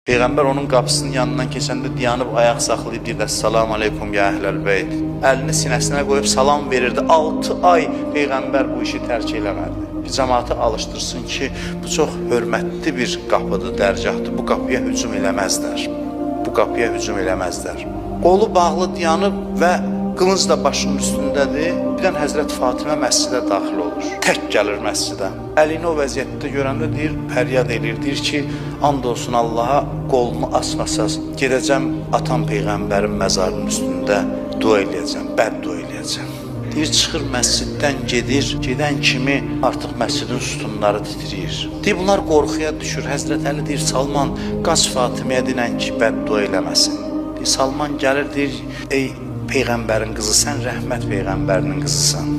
Peyğəmbər onun qapısının yanından keçəndə dayanıb ayaq saxlayıb deyirdi: "Assalamu aleykum ya əhləl beyt." Əlini sinəsinə qoyub salam verirdi. 6 ay Peyğəmbər bu işi tərk eləmədi. Cəmaatı alışdırsın ki, bu çox hörmətli bir qapıdır, dərgahdır. Bu qapıya hücum eləməzlər. Bu qapıya hücum eləməzlər. Qolu bağlı dayanıb və qılınc da başının üstündədir. Birdən Həzrət Fatimə məscidə daxil olur. Tək gəlir məscidə. Əlini o vəziyyətdə görəndə deyir, fəryad eləyir. Deyir ki, and olsun Allaha, qolunu açmasaz, gedəcəm atam Peyğəmbərin məzarının üstündə dua eləyəcəm, bəddua eləyəcəm. Deyir, çıxır məsciddən gedir, gedən kimi artıq məscidin sütunları titriyir. Deyir, bunlar qorxuya düşür. Həzrət Əli deyir, Salman, qaç Fatiməyə dinən ki, bəddua eləməsin. Deyir, Salman gəlir, deyir, ey Peyğəmbərin qızı, sən rəhmət Peyğəmbərinin qızısan.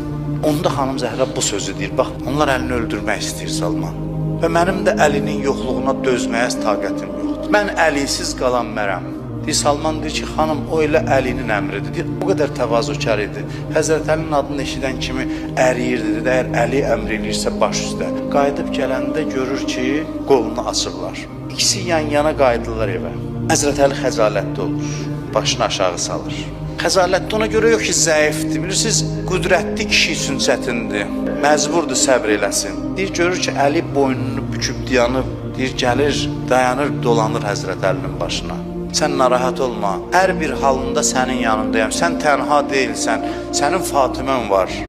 Onda xanım Zəhra bu sözü deyir, bax, onlar əlini öldürmək istəyir Salman. Və mənim də Əlinin yoxluğuna dözməyə taqətim yoxdur. Mən Əlisiz qalan mərəm. Deyir, Salman deyir ki, xanım, o elə Əlinin əmridir. Deyir, o qədər təvazökar idi. Həzrət Əlinin adını eşidən kimi əriyirdi. Deyir, əgər Əli əmr eləyirsə baş üstə. Qayıdıb gələndə görür ki, qolunu açıblar. İkisi yan-yana qayıdırlar evə. Həzrət Əli xəcalətli olur, başını aşağı salır. Xəcalətli ona görə yox ki, zəifdir. Bilirsiniz, qüdrətli kişi üçün çətindir. Məcburdur səbr eləsin. Deyir, görür ki, Əli boynunu büküb dayanıb, deyir, gəlir, dayanır, dolanır Həzrət Əlinin başına. Sən narahat olma, hər bir halında sənin yanındayam. Sən tənha deyilsən, sənin Fatimən var.